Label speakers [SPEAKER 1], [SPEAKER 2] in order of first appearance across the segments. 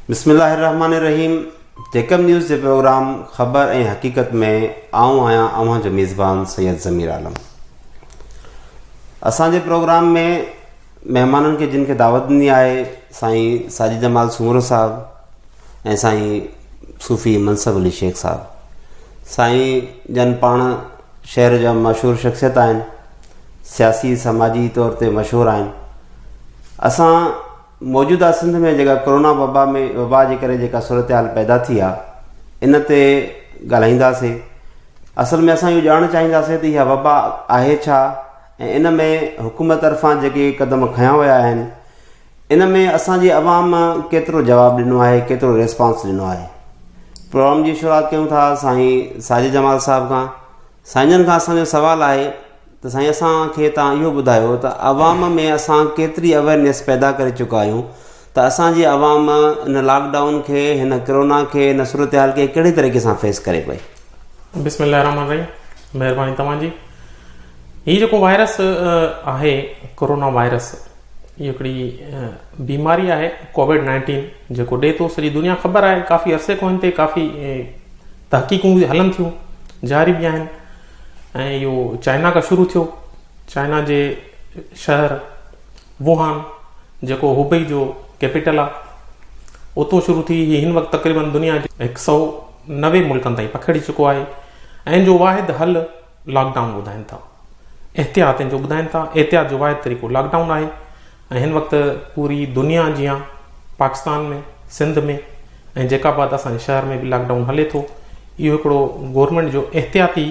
[SPEAKER 1] बिस्मिल्लाहिर्रहमानिर्रहीम। टेकम न्यूज़ के प्रोग्राम ख़बर ऐं हक़ीक़त में आऊं आहियां अव्हां जो मेज़बान सैयद ज़मीर आलम। असांजे प्रोग्राम में महिमाननि खे जिन खे दावत ॾिनी आहे साईं साजिद जमाल सूमरो साहब ऐं साईं सूफ़ी मनसब अली शेख साहब। साईं जन पाण शहर जा मशहूरु शख़्सियत आहिनि, सियासी समाजी तौर ते मशहूरु आहिनि। असां मौजूदा सिंध में जेका कोरोना वबा जे करे जेका सूरत हाल पैदा थी आहे इन ते ॻाल्हाईंदासीं। असल में असां इहो ॼाणणु चाहींदासीं त इहा वबा आहे छा ऐं इन में हुकूमत तरफ़ां जेके क़दम खयां विया आहिनि इन में असांजी अवाम केतिरो जवाबु ॾिनो आहे, केतिरो रिस्पॉन्स ॾिनो आहे। प्रोग्राम जी शुरूआत कयूं था साईं साजिद जमाल साहब खां। साईं खां असांजो सुवालु आहे त साईं असांखे तव्हां इहो ॿुधायो त अवाम में असां केतिरी अवेयरनेस पैदा करे चुका आहियूं त असांजी अवाम हिन लॉकडाउन खे, हिन कोरोना खे, हिन सूरत हाल खे कहिड़े तरीक़े सां फेस करे पई।
[SPEAKER 2] बिस्मिल्लाहिर्रहमानिर्रहीम, महिरबानी तव्हांजी। हीउ जेको वायरस आहे कोरोना वायरस, इहो हिकिड़ी बीमारी आहे कोविड-19 जेको ॾे थो। सॼी दुनिया ख़बर आहे, काफ़ी अरसे खां हिन ते काफ़ी तहक़ीक़ूं बि हलनि थियूं, जारी बि आहिनि। ऐं इहो चाइना खां शुरू थियो। चाइना जे शहर वुहान जेको हुबई जो कैपिटल आहे उतो शुरू थी। हिन वक़्तु तक़रीबन दुनिया जे 190 मुल्कनि ताईं पखिड़ी चुको आहे। ऐं जो वाहिद हल लॉकडाउन ॿुधाइनि था, एहतियात जो ॿुधाइनि था। एहतियात जो वाहिद तरीक़ो लॉकडाउन आहे। ऐं हिन वक़्तु पूरी दुनिया जीअं पाकिस्तान में, सिंध में ऐं जैकाबाद असांजे शहर में बि लॉकडाउन हले थो। इहो हिकिड़ो गवर्नमेंट जो एहतियाती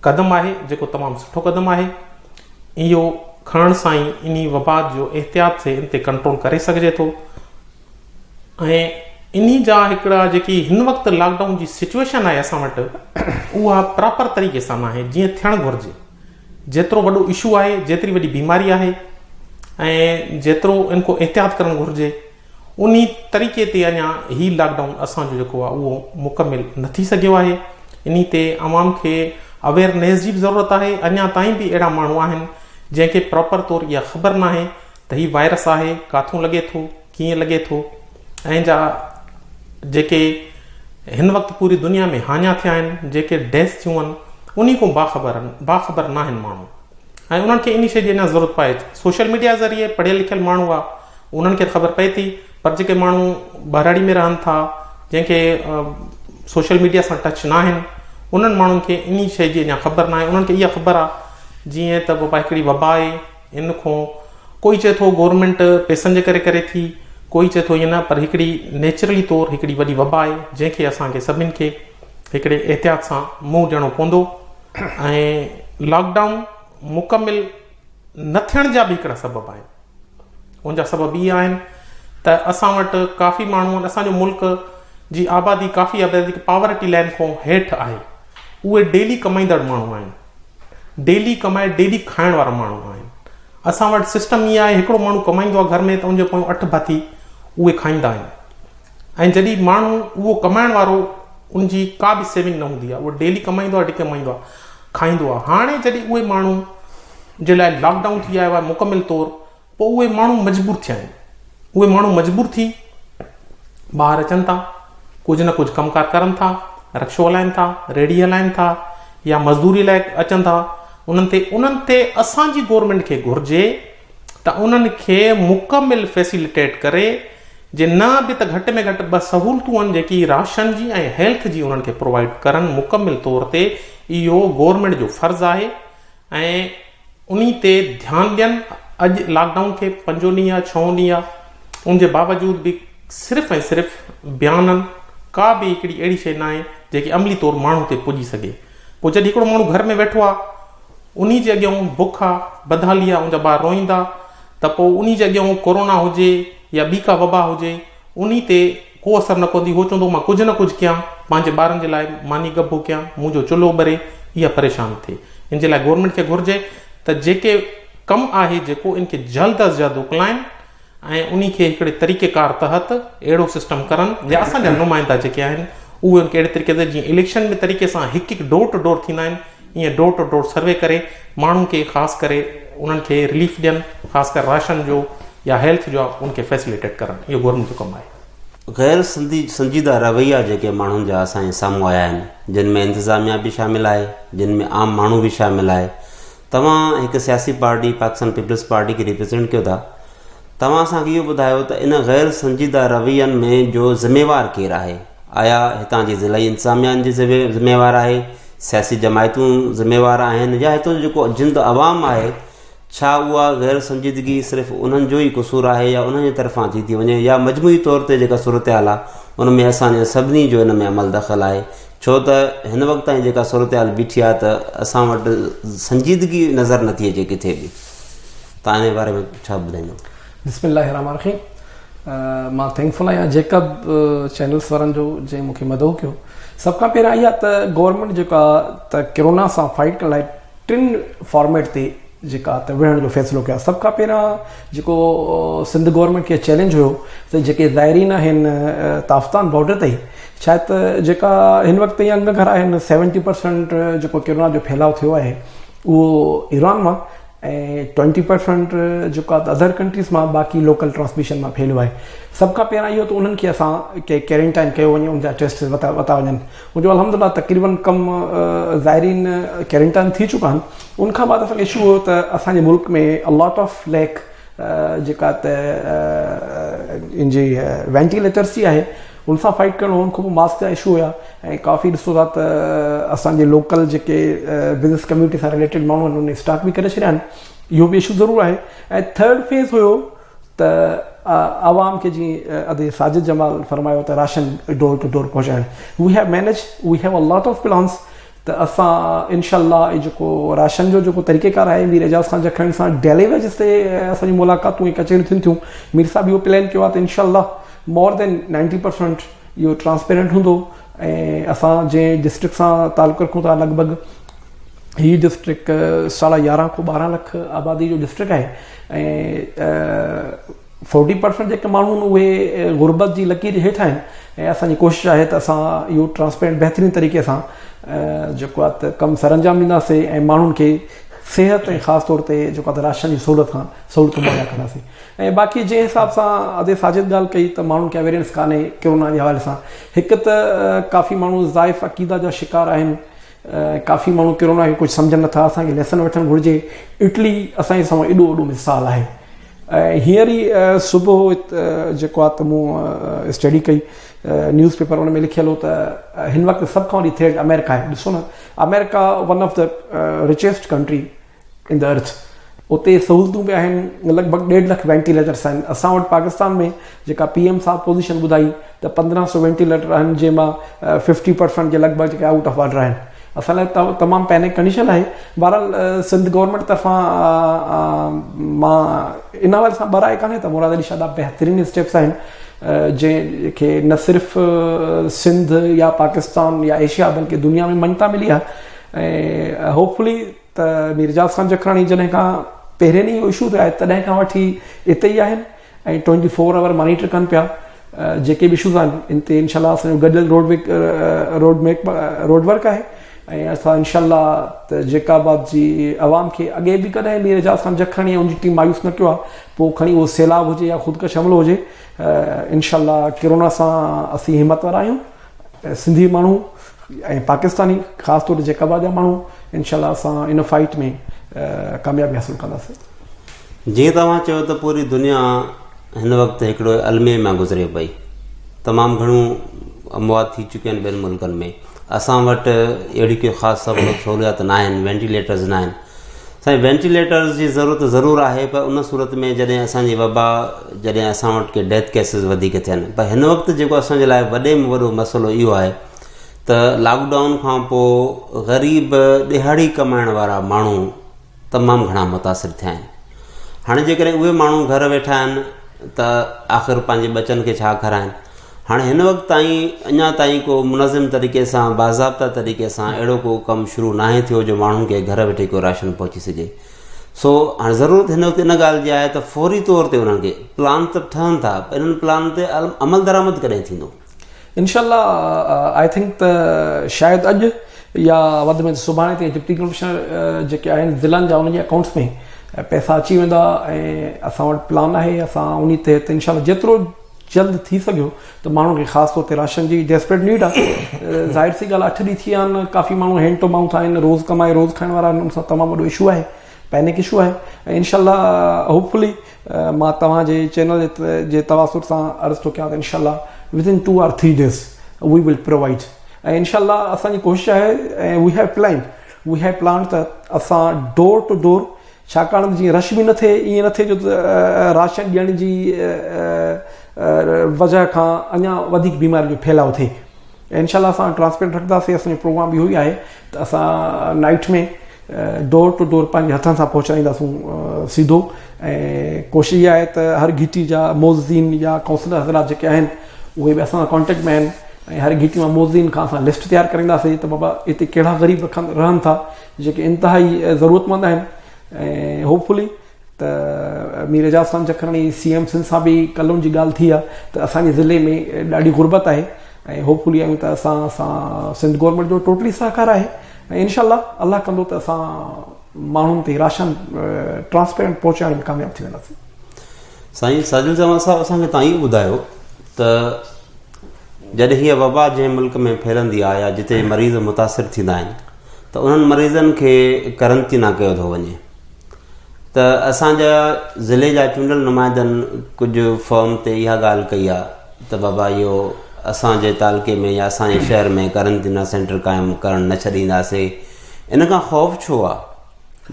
[SPEAKER 2] क़दम आहे जेको तमामु सुठो क़दम आहे। इहो खणण सां ई इन वबा जो एहतियात से इन ते कंट्रोल करे सघिजे थो। ऐं इन जा हिकिड़ा जेकी हिन वक़्तु लॉकडाउन जी सिचुएशन आहे असां वटि, उहा प्रॉपर तरीक़े सां न आहे जीअं थियणु घुरिजे। जेतिरो वॾो इशू आहे, जेतिरी वॾी बीमारी आहे ऐं जेतिरो इनको एहतियात करणु घुरिजे, उन तरीक़े ते अञा ही लॉकडाउन असांजो जेको आहे उहो मुकमिल न थी सघियो आहे। इन ते अवाम खे अवेयरनेस जी बि ज़रूरत आहे। अञा ताईं बि अहिड़ा माण्हू आहिनि जंहिंखे प्रॉपर तौर इहा ख़बर न आहे त हीउ वायरस आहे, किथां लॻे थो, कीअं लॻे थो। ऐं जा जेके हिन वक़्तु पूरी दुनिया में हाञा थिया आहिनि, जेके डेथ थियूं आहिनि, उन खां बाख़बर न आहिनि माण्हू। ऐं उन्हनि खे इन शइ जी अञा ज़रूरत पए। सोशल मीडिया ज़रिए पढ़ियल लिखियल माण्हू आहे, उन्हनि खे ख़बर पए थी। पर जेके माण्हू बहिराड़ी में रहनि था, जंहिंखे सोशल मीडिया सां टच न आहिनि, उन्हनि माण्हुनि खे इन शइ जी अञा ख़बर न आहे। उन्हनि खे इहा ख़बर आहे जीअं त बाबा हिकिड़ी वबा आहे, इन खां कोई चए थो गवर्नमेंट पैसनि जे करे थी, कोई चए थो ईअं न, पर हिकिड़ी नेचुरली तौरु हिकिड़ी वॾी वबा आहे जंहिंखे असांखे सभिनि खे हिकिड़े एहतियात सां मुंहुं ॾियणो पवंदो। ऐं लॉकडाउन मुकमिल न थियण जा बि हिकिड़ा सबब आहिनि। उनजा सबब इहे आहिनि त असां वटि काफ़ी माण्हू आहिनि, असांजो मुल्क जी आबादी काफ़ी आबादी पावर्टी लाइन खां हेठि आहे। उहे डेली कमाईंदड़ माण्हू आहिनि, डेली कमाए डेली खाइण वारा माण्हू आहिनि। असां वटि सिस्टम ईअं आहे, हिकिड़ो माण्हू कमाईंदो आहे घर में त उनजे पोइ 8 भाती उहे खाईंदा आहिनि। ऐं जॾहिं माण्हू उहो कमाइण वारो, उनजी का बि सेविंग न हूंदी आहे, उहो डेली कमाईंदो आहे, कमाईंदो आहे, खाईंदो आहे। हाणे जॾहिं उहे माण्हू जे लाइ लॉकडाउन थी आयो आहे मुकमिल तौरु, पोइ उहे माण्हू मजबूर थिया आहिनि। उहे माण्हू मजबूर थी ॿाहिरि अचनि था, कुझु न कुझु कमकार करनि था, रक्शो हलाइनि था, रेड़ी हलाइनि था, या मज़दूरी लाइ अचनि था। उन्हनि ते असांजी गवर्नमेंट खे घुरिजे त उन्हनि खे मुकमिल फैसिलिटेट करे, जे न बि त घटि में घटि 2 सहूलियतूं आहिनि जेकी राशन जी ऐं हेल्थ जी उन्हनि खे प्रोवाइड करनि मुकमिल तौर ते। इहो गवर्नमेंट जो फ़र्ज़ु आहे ऐं उन ते ध्यानु ॾियनि। अॼु लॉकडाउन खे 5 ॾींहं या 6 ॾींहं आहे, उनजे बावजूद बि सिर्फ़ु ऐं सिर्फ़ु बयाननि, का बि हिकिड़ी अहिड़ी शइ न आहे जेकी अमली तौरु माण्हू ते पुॼी सघे। पोइ जॾहिं हिकिड़ो माण्हू घर में वेठो आहे, उन जे अॻियां बुख आहे, बदहाली आहे, उनजा ॿार रोईंदा, त पोइ उन जे अॻियां कोरोना हुजे या ॿी का वबा हुजे, उन ते को असरु न कंदी। उहो चवंदो मां कुझु न कुझु कयां, पंहिंजे ॿारनि जे लाइ मानी गब्बो कयां, मुंहिंजो चुल्हो ॿरे, इहा परेशान थिए। इन जे लाइ गवर्नमेंट खे घुरिजे त जेके कमु आहे जेको इनखे जल्द अज़ जल्द उकलाइनि ऐं उन खे हिकिड़े तरीक़ेकार तहत अहिड़ो सिस्टम करनि, या असांजा नुमाइंदा जेके आहिनि उहे उनखे अहिड़े तरीक़े ते, जीअं इलेक्शन में तरीक़े सां हिकु डोर टू डोर थींदा आहिनि, ईअं डोर टू डोर सर्वे करे माण्हुनि खे ख़ासि करे उन्हनि खे रिलीफ ॾियनि, ख़ासि करे राशन जो या हेल्थ जो उनखे फैसिलिटेट करणु। इहो गवर्नमेंट जो कमु आहे।
[SPEAKER 1] गैर संजीदा रवैया जेके माण्हुनि जा असांजे साम्हूं आया आहिनि, जिन में इंतिज़ामिया बि शामिल आहे, जिन में आम माण्हू बि शामिल आहे। तव्हां हिकु सियासी पार्टी पाकिस्तान पीपल्स पार्टी खे रिप्रेज़ेंट कयो था, तव्हां असांखे इहो ॿुधायो त इन गैर संजीदा रवैयनि में जो ज़िम्मेवार केरु आहे? आया हितां जी ज़िलई इंतिज़ामिया जी ज़िम्मेवार आहे, सियासी जमायतूं ज़िम्मेवार आहिनि, या हितां जो जेको जिंद अवाम आहे, छा उहा गैर संजीदगी सिर्फ़ु उन्हनि जो ई क़सूरु आहे या उन्हनि जे तरफ़ां थी वञे, या मजमूई तौर ते जेका सूरत हाल आहे उन में असांजे सभिनी जो हिन में अमल दख़ल आहे? छो त हिन वक़्त ताईं जेका सूरत हाल बीठी आहे त असां वटि संजीदगी नज़र नथी अचे किथे बि। तव्हां हिन बारे में छा ॿुधाईंदो?
[SPEAKER 3] बिस्मिल्लाहिर्रहमानिर्रहीम। मां थैंकफुल आहियां जेका चैनल्स वारनि जो जंहिं मूंखे मदद कयो। सभ खां पहिरियां इहा त गवर्नमेंट जेका त कोरोना सां फाइट करण लाइ 3 फॉर्मेट ते जेका त विढ़ण जो फ़ैसिलो कयो। सभ खां पहिरियां जेको सिंध गवर्नमेंट खे चैलेंज हुयो त जेके ज़ाइरीन आहिनि ताफ़्तान बॉर्डर ते, छा त जेका हिन वक़्तु ताईं अंग घर आहिनि 70% जेको कोरोना जो फैलाव थियो आहे उहो ईरान मां, ऐं 20% जेको आहे अदर कंट्रीज़ मां, बाक़ी लोकल ट्रांसमिशन मां फैलियो आहे। सभ खां पहिरियां इहो त उन्हनि खे असां के क्वारंटाइन कयो वञे, उनजा टेस्ट वता वञनि। मुंहिंजो अल्हम्दुलिल्लाह तक़रीबन कम ज़ाइरीन क्वारंटाइन थी चुका आहिनि। उनखां बाद असांखे इशू हुयो त असांजे मुल्क में अ लॉट ऑफ लैक जेका त इन जी वेंटिलेटर्स जी आहे, उन सां फाइट करणो। उन खां पोइ मास्क जा इशू हुया, ऐं काफ़ी ॾिसो था त असांजे लोकल जेके बिज़नेस कम्यूनिटी सां रिलेटेड माण्हू आहिनि उन स्टाक बि करे छॾिया आहिनि। इहो बि इशू ज़रूरु आहे। ऐं थर्ड फेज़ हुयो त आवाम खे जीअं अदे साजिद जमाल फरमायो त राशन डोर टू डोर पहुचाइण। We have manage, we have a lot of plans त असां इनशाअल्लाह जेको राशन जो जेको तरीक़ेकार आहे, मीर एजाज़ ख़ान जखणी सां डेली वेजिस ते असांजी मुलाक़ातूं ऐं कचहरियूं थियनि थियूं। मीर साहब इहो प्लान कयो आहे त इनशाअल्लाह मोर देन 90% इहो ट्रांसपेरेंट हूंदो। ऐं असां जंहिं डिस्ट्रिक्ट सां तालुक़ु रखूं था, लॻभॻि हीअ डिस्ट्रिक्ट 11.5 खां 12 लख आबादी जो डिस्ट्रिक्ट आहे, ऐं 40% जेके माण्हू आहिनि उहे गुरबत जी लकीर जे हेठि आहिनि। ऐं असांजी कोशिशि आहे त असां इहो ट्रांसपेरेंट बहितरीन तरीक़े सां जेको आहे त कमु सर अंजाम ॾींदासीं, ऐं माण्हुनि खे सिहत ऐं ख़ासि तौर ते जेको आहे त राशन जी सहूलियत मुहैया कंदासीं। ऐं बाक़ी जंहिं हिसाब सां अदे साजिद ॻाल्हि कई त माण्हुनि खे अवेयरनेस कान्हे कोरोना जे हवाले सां। हिकु त काफ़ी माण्हू ज़ाइफ़ अक़ीदा जा शिकार आहिनि, काफ़ी माण्हू कोरोना खे कुझु सम्झनि नथा। असांखे लेसन वठणु घुरिजे। इटली असांजे साम्हूं एॾो वॾो मिसाल आहे। ऐं हींअर ई सुबुह जेको आहे त मूं स्टडी कई न्यूज़ पेपर, उन में लिखियलु हो त हिन वक़्तु सभ खां वॾी थ्रेट अमेरिका आहे। ॾिसो न, America one of the richest country in the earth, उते सहूलियतूं बि आहिनि। लॻभॻि 1.5 लख वेंटिलेटर्स आहिनि। असां वटि पाकिस्तान में जेका PM साहब पोज़ीशन ॿुधाई त 1500 वेंटिलेटर आहिनि, जंहिंमां 50% जे लॻभॻि जेके आउट ऑफ ऑर्डर आहिनि। असां लाइ तमामु पैनिक कंडीशन आहे। बहरहाल सिंध गवर्नमेंट तरफ़ां मां इन हवाले सां ॿराए कान्हे त मुराद अली शाह ॾाढा बहितरीन स्टेप्स आहिनि, जंहिंखे न सिर्फ़ु सिंध या पाकिस्तान या एशिया बल्कि दुनिया में मञता मिली आहे। ऐं होपफुली त मीर एजाज़ ख़ान जखराणी जॾहिं खां पहिरें ॾींहुं इहो इशू थियो आहे तॾहिं खां वठी हिते ई आहिनि, ऐं 24 आवर मॉनिटर कनि पिया जेके बि इशूज़ आहिनि। इन ते इनशाला असांजो गॾियल रोड वर्क आहे। ऐं असां इनशाला त जेकाबाद जी आवाम खे अॻे बि कॾहिं मीर एजाज़ ख़ान जखराणी ऐं उनजी टीम मायूस न कयो आहे, पोइ खणी उहो सैलाब हुजे या ख़ुदकश हमलो हुजे। इनशाला कोरोना सां असीं हिमत वारा आहियूं, सिंधी माण्हू ऐं पाकिस्तानी ख़ासि तौर ते जेकाबाद जा माण्हू। इनशाला असां इन फाइट में कामयाबी हासिलु कंदासीं।
[SPEAKER 1] जीअं तव्हां चयो त पूरी दुनिया हिन वक़्तु हिकिड़ो अलमे मां गुज़रे पई, तमामु घणियूं अमवात थी चुकियूं आहिनि ॿियनि मुल्कनि में। असां वटि अहिड़ी कोई ख़ासि सहूलियत न आहिनि, वेंटिलेटर्स न आहिनि। साईं, वेंटिलेटर्स जी ज़रूरत ज़रूरु आहे, पर उन सूरत में जॾहिं असांजी वबा, जॾहिं असां वटि के डेथ केसिस वधीक थियनि। पर हिन वक़्तु जेको असांजे लाइ वॾे में वॾो मसइलो इहो आहे त लॉकडाउन खां पोइ ग़रीब ॾिहाड़ी कमाइण वारा माण्हू तमामु घणा मुतासिर थिया आहिनि। हाणे जेकॾहिं उहे माण्हू घर वेठा आहिनि त आख़िर पंहिंजे बचनि खे छा खाराइनि। हाणे हिन वक़्तु ताईं अञा ताईं को मुनज़िम तरीक़े सां, बाज़ाब्ता तरीक़े सां अहिड़ो को कमु शुरू नाहे थियो जो माण्हुनि खे घर वेठे को राशन पहुची सघे। सो हाणे ज़रूरत हिन वक़्तु इन ॻाल्हि जी आहे त फौरी तौर ते उन्हनि खे प्लान त ठहनि था, पर इन्हनि प्लान ते अमल दरामद कॾहिं थींदो?
[SPEAKER 3] इनशाला आई थिंक त शायदि अॼु या वधि में सुभाणे ते डिप्टी कमिश्नर जेके आहिनि ज़िलनि जा, उनजे अकाउंट्स में पैसा अची वेंदा। ऐं असां वटि प्लान आहे, असां उन ते इनशाला जेतिरो जल्द थी सघियो त माण्हुनि खे ख़ासि तौर ते राशन जी डेस्परेट नीड आहे। ज़ाहिर सी ॻाल्हि 8 ॾींहं थी विया आहिनि, काफ़ी माण्हू हैंड टू माउथ आहिनि, रोज़ कमाए रोज़ खाइण वारा आहिनि, उन सां तमामु वॾो इशू आहे, पैनिक इशू आहे। ऐं इनशाला होपफुली मां तव्हांजे चैनल जे तवासुर सां अर्ज़ु थो कयां त इनशाला within 2 or 3 days we will provide. ऐं इनशाला असांजी कोशिशि आहे ऐं वी हैव प्लान त असां डोर टू डोर, छाकाणि जीअं रश बि न थिए, ईअं न थिए जो राशन ॾियण जी वजह खां अञा वधीक बीमारी जो फैलाव थिए। ऐं इनशाला असां ट्रांसपेरेंट रखंदासीं। असांजो प्रोग्राम इहो ई आहे त असां नाइट में डोर टू डोर पंहिंजे हथनि सां पहुचाईंदासीं सीधो। ऐं कोशिशि इहा आहे त हर घिटी जा मोज़ीन या काउंसलर हज़रात जेके आहिनि उहे बि असां सां कॉन्टेक्ट में आहिनि, ऐं हर घिटी मां मोज़ीन खां असां लिस्ट तयारु कराईंदासीं त बाबा हिते कहिड़ा ग़रीब रहनि था जेके इंतिहाई ज़रूरतमंद आहिनि। ऐं होपफुली त मीर एजाज़ ख़ान जखरणी CM सिंध सां बि कल्ह जी ॻाल्हि थी आहे त असांजे ज़िले में ॾाढी गुरबत आहे, ऐं होपफुली आहियूं त असां सिंध गवर्नमेंट जो टोटली सहकार आहे। ऐं इनशाला अल्लाह कंदो त असां माण्हुनि ते राशन ट्रांसपेरेंट पहुचाइण में कामयाबु थी वेंदासीं।
[SPEAKER 1] साईं साजिल जमाल साहब, असांखे तव्हां इहो ॿुधायो त जॾहिं हीअ वबा जंहिं मुल्क में फैलंदी आहे या जिते मरीज़ मुतासिर थींदा आहिनि त उन्हनि मरीज़नि खे करंतीना कयो थो वञे, त असांजा ज़िले जा चूंडियल नुमाइंदनि कुझु फॉर्म ते इहा ॻाल्हि कई आहे त बाबा इहो असांजे तालुके में या असांजे शहर में करंतीना सेंटर क़ाइमु करणु न छॾींदासीं। इन खां ख़ौफ़ छो आहे?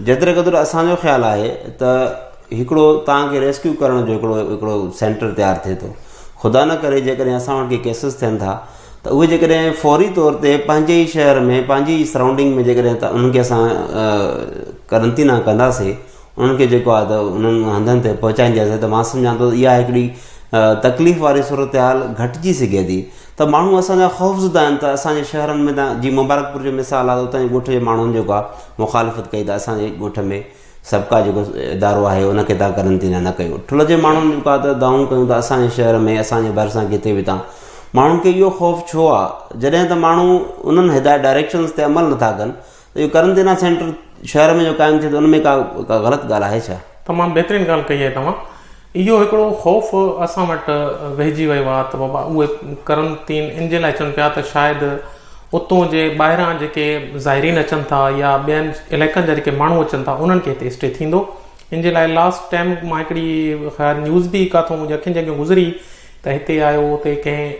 [SPEAKER 1] जेतिरे क़दुरु असांजो ख़्यालु आहे त हिकिड़ो तव्हांखे रेस्क्यू करण जो हिकिड़ो सेंटर तयारु थिए थो। ख़ुदा न करे जेकॾहिं असां वटि के केसिस थियनि था त उहे जेकॾहिं फौरी तौर ते पंहिंजे ई शहर में पंहिंजी ई सराउंडिंग में जेकॾहिं त उन्हनि खे असां करंतीना कंदासीं, उन्हनि खे जेको आहे त उन्हनि हंधनि ते पहुचाईंदासीं, त मां सम्झां थो इहा हिकिड़ी तकलीफ़ वारी सूरत हाल घटिजी सघे थी। त माण्हू असांजा ख़ौफ़ज़दा आहिनि त असांजे शहरनि में त जीअं मुबारकपुर जो मिसाल आहे, उतां जे ॻोठ जे माण्हुनि जेको आहे मुखालिफ़त कई त असांजे ॻोठ में सबका जेको इदारो आहे उनखे तव्हां करंतीना न कयो। ठुल जे माण्हुनि जेको आहे त दाऊं कयूं था असांजे शहर में, असांजे भरिसां किथे बि तव्हां माण्हुनि खे इहो ख़ौफ़ छो आहे? जॾहिं त माण्हू उन्हनि हिदायत डायरेक्शन्स ते अमल नथा कनि त इहो करंतीना सेंटर शहर में जो क़ाइमु थिए थो उन में का ग़लति ॻाल्हि आहे छा?
[SPEAKER 2] तमामु बहितरीनु ॻाल्हि कई आहे तव्हां। इहो हिकिड़ो ख़ौफ़ असां वटि वेहिजी वियो आहे त बाबा उहे करंतीन इन जे लाइ चवनि पिया त शायदि उतां जे ॿाहिरां जेके ज़ाइरीन अचनि था या ॿियनि इलाइक़नि जा जेके माण्हू अचनि था उन्हनि खे हिते स्टे थींदो। इन जे लाइ लास्ट टाइम मां हिकिड़ी ख़ैर न्यूज़ बि किथां मुंहिंजी अखियुनि जे अॻियां गुज़री त हिते आयो हुते कंहिं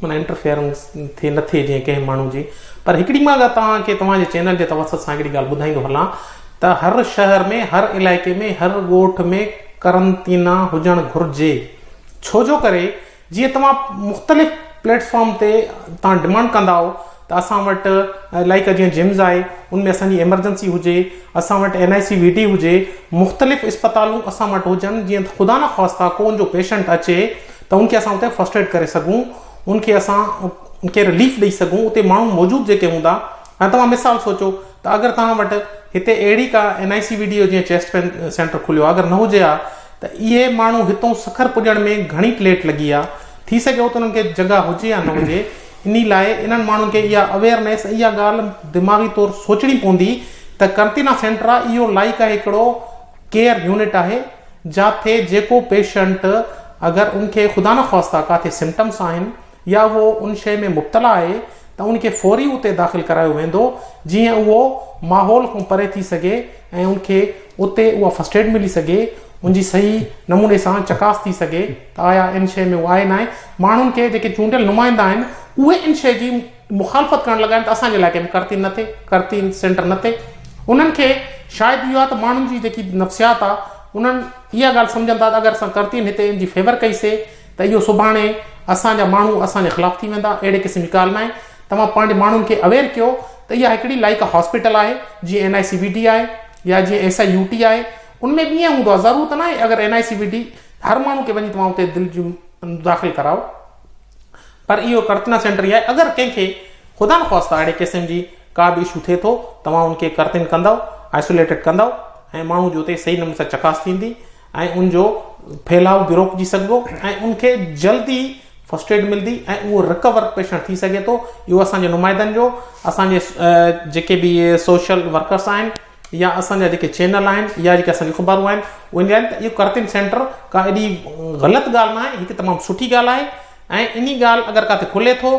[SPEAKER 2] माना इंटरफेरेंस थिए न थिए जीअं कंहिं माण्हू जी। पर हिकिड़ी मां अगरि तव्हांखे तव्हांजे चैनल जे तवसत सां हिकिड़ी ॻाल्हि ॿुधाईंदो हलां त हर शहर में, हर इलाइक़े में, हर ॻोठ में करंतीना हुजणु घुरिजे। छो जो करे जीअं तव्हां मुख़्तलिफ़ प्लेटफॉर्म ते तव्हां डिमांड कंदा हो त असां वटि लाइक जीअं जिम्स आहे उनमें असांजी एमरजेंसी हुजे, असां वटि NICVD हुजे, मुख़्तलिफ़ इस्पतालूं असां वटि हुजनि जीअं ख़ुदा न ख़्वास्ता को जो पेशेंट अचे त उनखे असां उते फर्स्ट एड करे सघूं, उनखे असां उनखे रिलीफ ॾेई सघूं, उते माण्हू मौजूदु जेके हूंदा। ऐं तव्हां मिसाल सोचो त अगरि तव्हां वटि हिते अहिड़ी का NICVD जो जीअं चेस्ट पेन सेंटर खुलियो आहे, अगरि न हुजे हा त इहे माण्हू हितां सखर पुॼण में घणी लेट लॻी आहे। थी सघे त उन्हनि खे जॻह हुजे या न हुजे, इन लाइ इन्हनि माण्हुनि खे इहा अवेयरनेस, इहा ॻाल्हि दिमाग़ी तौरु सोचणी पवंदी त करंतीना सेंटर आहे इहो लाइक आहे हिकिड़ो केयर यूनिट आहे जिथे जेको पेशेंट अगरि उनखे ख़ुदा न ख़्वास्ता काथे सिम्टम्स आहिनि या उहो उन शइ में मुब्तला आहे त उनखे फौरी उते दाख़िल करायो वेंदो जीअं उहो माहौल खां परे थी सघे ऐं उनखे उते उहा फर्स्ट एड मिली सघे, उनजी सही नमूने सां चकास थी सघे त आया इन शइ में उहो आहे न आहे। माण्हुनि खे जेके चूंडियल नुमाइंदा आहिनि उहे इन शइ जी मुखालफ़त करणु लॻा आहिनि त असांजे इलाइक़े में करंतीन न थिए, करंतीन सेंटर न थिए। उन्हनि खे शायदि इहो आहे त माण्हुनि जी जेकी नफ़सियात आहे उन्हनि इहा ॻाल्हि सम्झनि था त अगरि असां करंतीन हिते इन जी फेवर कईसीं त इहो सुभाणे असांजा माण्हू असांजे ख़िलाफ़ु थी वेंदा। अहिड़े क़िस्म जी ॻाल्हि न आहे। तव्हां पंहिंजे माण्हुनि खे अवेयर कयो त इहा हिकिड़ी लाइक हॉस्पिटल आहे जीअं NICVD आहे या जीअं SIUT आहे, उनमें बि ईअं हूंदो आहे। ज़रूरत न आहे अगरि NICVD हर माण्हू खे वञी तव्हां उते दिलि जूं दाख़िल कराओ, पर इहो करंतीना सेंटर ई आहे। अगरि कंहिंखे ख़ुदा न ख़्वास्ता अहिड़े क़िस्म जी का बि इशू थिए थो तव्हां उनखे करंतीन कंदव, आइसोलेटेड कंदव ऐं माण्हू जो उते सही नमूने सां चकास थींदी ऐं उनजो फैलाव बि रोकिजी सघिबो ऐं उनखे जल्दी फर्स्ट एड मिलंदी ऐं उहो रिकवर पेशेंट थी सघे थो। इहो असांजे नुमाइंदनि जो, असांजे जेके बि सोशल वर्कर्स आहिनि या असांजा जेके चैनल आहिनि या जेके असांजी ख़बरूं आहिनि उहे ॾियनि त इहो कर्तिन सेंटर का एॾी ग़लति ॻाल्हि न आहे, हिकु तमामु सुठी ॻाल्हि आहे ऐं इन ॻाल्हि अगरि किथे खुले थो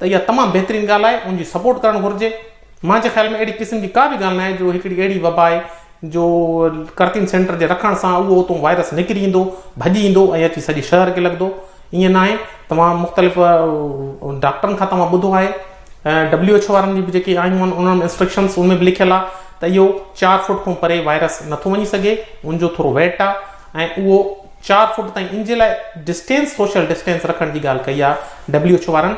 [SPEAKER 2] त इहा तमामु बहितरीनु ॻाल्हि आहे, उनजी सपोर्ट करणु घुरिजे। मुंहिंजे ख़्याल में अहिड़ी क़िस्म जी का बि ॻाल्हि न आहे जो हिकिड़ी अहिड़ी वबा आहे जो कर्तिन सेंटर जे रखण सां उहो उतां वायरस निकिरी ईंदो, भॼी ईंदो ऐं अची सॼे शहर खे लॻंदो। ईअं न आहे। तमामु मुख़्तलिफ़ डॉक्टरनि खां तव्हां ॿुधो आहे, WHO वारनि जी बि जेके आयूं आहिनि उन्हनि में इंस्ट्रक्शन्स उनमें बि लिखियलु आहे त इहो 4 फुट खां परे वायरस नथो वञी सघे, उनजो थोरो वेट आहे ऐं उहो 4 फुट ताईं इन जे लाइ डिस्टेंस, सोशल डिस्टेंस रखण जी ॻाल्हि कई आहे WHO वारनि,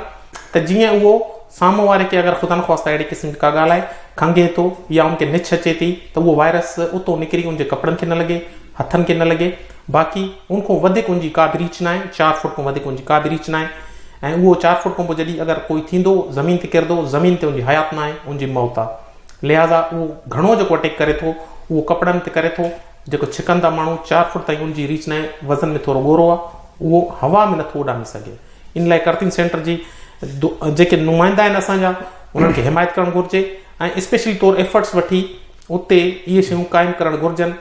[SPEAKER 2] त जीअं उहो साम्हूं वारे खे अगरि ख़ुदा न ख़्वास्ता अहिड़ी क़िस्म जी का ॻाल्हि आहे, खंघे थो या उनखे निछ अचे थी त उहो वायरस उतो निकिरी उनजे कपिड़नि खे न लॻे, हथनि खे न लॻे। बाक़ी उनखां वधीक उनजी का बि रीच न आहे, 4 फुट खां वधीक उनजी का बि रीच न आहे ऐं उहो 4 फुट खां पोइ जॾहिं अगरि कोई थींदो ज़मीन ते किरंदो, ज़मीन ते उनजी हयात न आहे, उनजी मौत आहे। लिहाज़ा उहो घणो जेको अटैक करे थो उहो कपिड़नि ते करे थो, जेको छिकनि था माण्हू 4 फुट ताईं उनजी रीच न आहे, वज़न में थोरो ॻोरो आहे, उहो हवा में नथो उॾामी सघे। इन लाइ कर्तिन सेंटर जी जेके नुमाइंदा आहिनि असांजा उन्हनि खे हिमायत करणु घुरिजे ऐं स्पेशली तौरु एफर्ट्स वठी उते इहे शयूं क़ाइमु करणु घुरिजनि।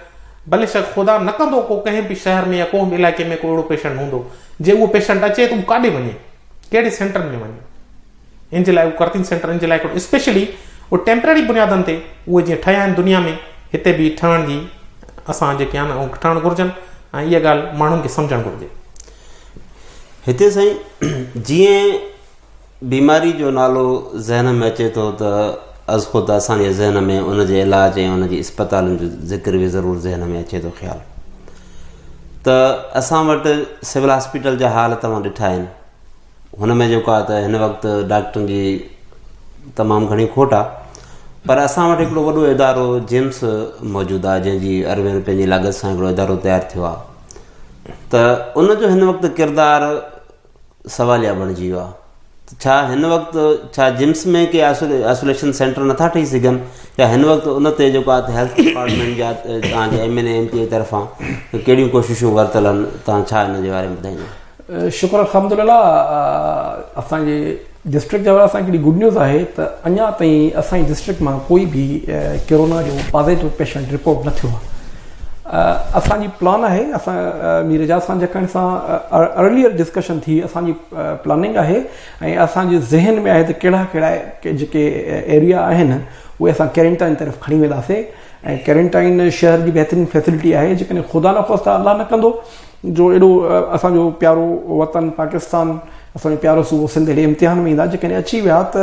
[SPEAKER 2] भले शक ख़ुदा न कंदो को कंहिं बि शहर में या को बि इलाइक़े में को अहिड़ो पेशेंट हूंदो, जे उहो पेशेंट अचे त उहो काॾे वञे, कहिड़े सेंटर में वञे। इन जे लाइ उहो कर्तिन सेंटर इन जे लाइ स्पेशली उहो टेम्पररी बुनियादनि ते उहे जीअं ठहिया आहिनि दुनिया में, हिते बि ठहण जी असां जेके आहिनि उहे ठहणु घुरिजनि ऐं इहा ॻाल्हि माण्हुनि खे सम्झणु घुरिजे।
[SPEAKER 1] हिते साईं जीअं बीमारी जो नालो ज़हन में अचे थो त अज़ ख़ुदि असांजे ज़हन में उनजे इलाज ऐं उनजी अस्पतालुनि जो ज़िक्र बि ज़रूरु ज़हन में अचे थो ख़्यालु। त असां वटि सिविल हॉस्पिटल जा हाल तव्हां ॾिठा आहिनि, हुन में जेको आहे त हिन वक़्तु डॉक्टरनि जी तमामु घणी खोट आहे, पर असां वटि हिकिड़ो वॾो इदारो जिम्स मौजूदु आहे जंहिंजी अरबे रुपए जी लागत सां हिकिड़ो इदारो तयारु थियो आहे, त उनजो हिन वक़्तु किरदारु सवालिया बणिजी वियो आहे। छा हिन वक़्तु छा जिम्स में के आइसोलेशन सेंटर नथा ठही सघनि, या हिन वक़्तु उन ते जेको आहे हेल्थ डिपार्टमेंट जा तव्हांजे MNA MP जी तरफ़ां कहिड़ियूं कोशिशूं वरितल आहिनि, तव्हां छा हिन जे बारे में ॿुधाईंदा?
[SPEAKER 3] शुक्र अल्हम्दुलिल्लाह, असांजे डिस्ट्रिक्ट जे वारा असांखे हिकिड़ी गुड न्यूज़ आहे त अञा ताईं असांजे डिस्ट्रिक्ट मां कोई बि कोरोना जो पॉज़िटिव पेशेंट रिपोर्ट न थियो आहे। असांजी प्लान आहे, असां मीर एजाज़ खान जखण सां अर्लियर डिस्कशन थी, असांजी प्लानिंग आहे ऐं असांजे ज़हन में आहे त कहिड़ा कहिड़ा जेके एरिया आहिनि उहे असां क्वारंटाइन तरफ़ खणी वेंदासीं ऐं क्वारंटाइन शहर जी बहितरीनु फैसिलिटी आहे। जेकॾहिं ख़ुदा न ख़्वास्ता अलाह न कंदो जो एॾो असांजो प्यारो वतन पाकिस्तान, असांजो प्यारो सूबो सिंध अहिड़े इम्तिहान में ईंदा जेकॾहिं अची विया त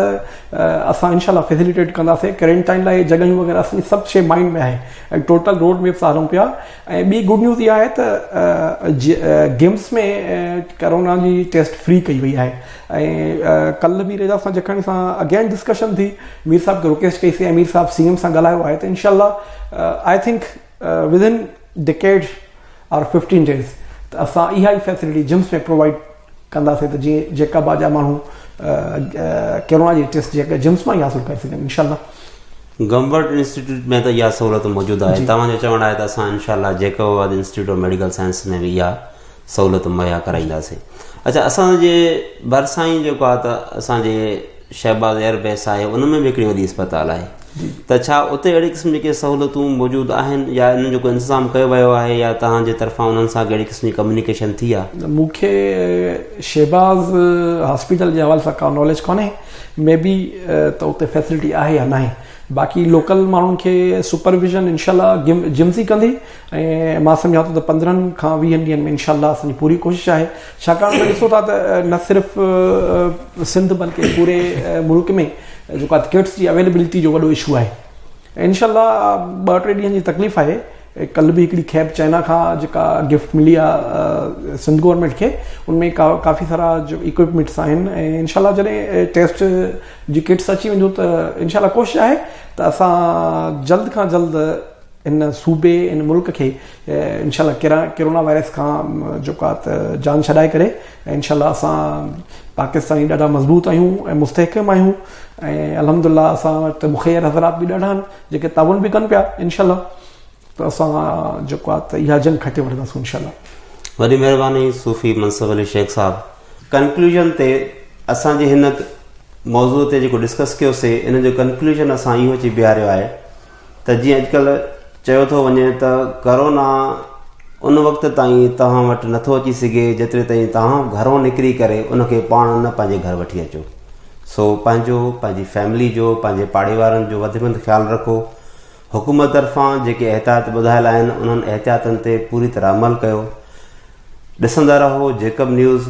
[SPEAKER 3] असां इनशाला फैसिलिटेट कंदासीं। क्वारंटाइन लाइ जॻहियूं वग़ैरह असांजी सभु शइ माइंड में आहे ऐं टोटल रोड मैप्स हलूं पिया। ऐं ॿी गुड न्यूज़ इहा आहे त गेम्स में कोरोना जी टेस्ट फ्री कई वई आहे ऐं कल्ह मीर एजाज़ सां जखण सां अगेन डिस्कशन थी, मीर साहब खे रिक्वेस्ट कईसीं ऐं मीर साहब CM सां ॻाल्हायो आहे त इनशाला आई थिंक विदिन डिकेड और 15 डेज़ त असां इहा ई फैसिलिटी जिम्स में प्रोवाइड कंदासीं त जीअं जेका बाजा माण्हू कोरोना जी टेस्ट जेका जिम्स मां ई हासिलु करे सघनि इनशाला।
[SPEAKER 1] गवर्नमेंट इंस्टीट्यूट में त इहा सहूलियत मौजूदु आहे, तव्हांजो चवणु आहे त असां इनशाला Jacobabad institute of medical science में बि इहा सहूलियत मुहैया कराईंदासीं। अच्छा, असांजे भरिसां ई जेको आहे त असांजे शहबाज़ एयरबेस आहे, उन में बि हिकिड़ी वॾी अस्पताल आहे, त छा उते अहिड़ी क़िस्म जी सहूलियतूं मौजूदु आहिनि या इन जो को इंतज़ाम कयो वियो आहे या तव्हांजे तरफ़ां उन्हनि सां कहिड़ी क़िस्म जी कम्युनिकेशन थी आहे?
[SPEAKER 3] मूंखे शहबाज़ हॉस्पिटल जे हवाले सां का नॉलेज कोन्हे, मे बी त उते फैसिलिटी आहे या न आहे। बाक़ी लोकल माण्हुनि खे सुपरविजन इनशाला जिम्स ई कंदी ऐं मां सम्झां थो त 15 खां 20 ॾींहंनि में इनशाला असांजी पूरी कोशिशि आहे। छाकाणि त ॾिसो था त न सिर्फ़ु सिंध बल्कि पूरे मुल्क में जेको आहे किट्स जी अवेलेबिलिटी जो वॾो इशू आहे। इनशाला 2-3 ॾींहंनि जी तकलीफ़ आहे। कल्ह बि हिकिड़ी खैब चाइना खां जेका गिफ्ट मिली आहे सिंध गवर्नमेंट खे, उनमें काफ़ी सारा जो इक्विपमेंट्स आहिनि ऐं इनशाला जॾहिं टेस्ट जी किट्स अची वेंदियूं त इनशाला कोशिशि आहे त असां जल्द खां जल्द इन सूबे इन मुल्क खे इनशाला कोरोना वायरस खां जेको आहे त जान छॾाए करे इनशाला असां पाकिस्तानी ॾाढा मज़बूत आहियूं ऐं मुस्तहकम आहियूं ऐं अल्हम्दुलिल्लाह असां वटि मुख़ैर हज़रात बि ॾाढा आहिनि जेके ताउन बि कनि पिया इनशाला। त असां जेको आहे त इहा जंग खटे वठंदासीं इनशाला।
[SPEAKER 1] वॾी महिरबानी सूफ़ी मनसूर अली शेख साहब। कंक्लूजन ते असांजे हिन मौज़ूअ ते जेको डिस्कस कयोसीं इन जो कंक्लूजन असां इहो अची बीहारियो आहे त जीअं अॼुकल्ह चयो थो वञे त करोना उन वक़्त ताईं तव्हां वटि नथो अची सघे जेतिरे ताईं तव्हां घरों निकिरी करे उनखे पाण न पंहिंजे घर वठी अचो। सो पंहिंजी फैमिली जो, पंहिंजे पाड़े वारनि जो वधि में वधि ख़्यालु रखो। हुकूमत तरफ़ां जेके एहतियात ॿुधायल आहिनि उन्हनि एहतियातनि ते पूरी तरह अमल कयो। ॾिसंदा रहो जेकब न्यूज़